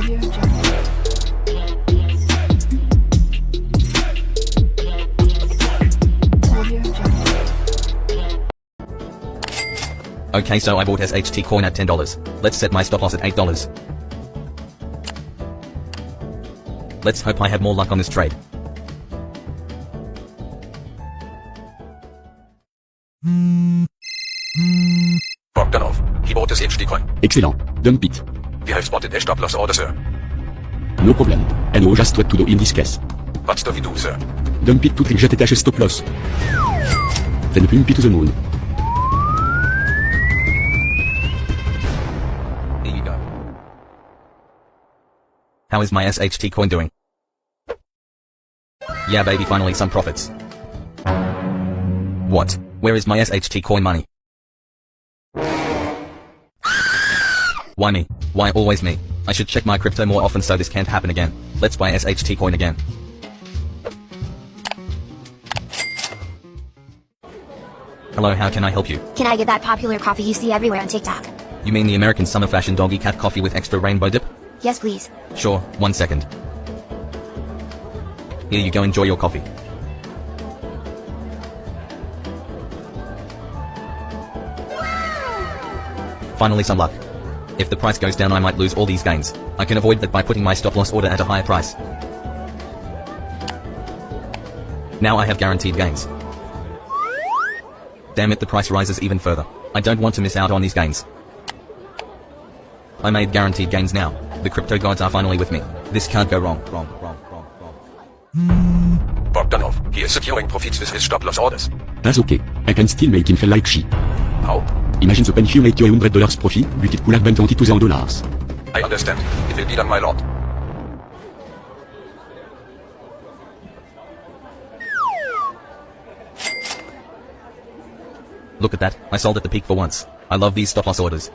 Audio Jungle. Audio Jungle. Okay, so I bought SHT coin at $10. Let's set my stop loss at $8. Let's hope I have more luck on this trade. Bogdanov, he bought this HT coin. Excellent. Dump it. We have spotted a stop loss order, sir. No problem. I know just what to do in this case. What do we do, sir? Dump it to trigger attache stop loss. Then pump it to the moon. Here you go. How is my SHT coin doing? Yeah baby, finally some profits. What? Where is my SHT coin money? Why me? Why always me? I should check my crypto more often so this can't happen again. Let's buy SHT coin again. Hello, how can I help you? Can I get that popular coffee you see everywhere on TikTok? You mean the American summer fashion doggy cat coffee with extra rainbow dip? Yes, please. Sure, 1 second. Here you go, enjoy your coffee. Finally some luck. If the price goes down I might lose all these gains. I can avoid that by putting my stop loss order at a higher price. Now I have guaranteed gains. Damn it, the price rises even further. I don't want to miss out on these gains. I made guaranteed gains now. The crypto gods are finally with me. This can't go wrong. Bogdanov, he is securing profits with his stop loss orders. That's okay. I can still make him feel like shit. How? Imagine the pen here make you $100 profit, but it could have been $22,000. I understand. It will be done, my lord. Look at that, I sold at the peak for once. I love these stop loss orders.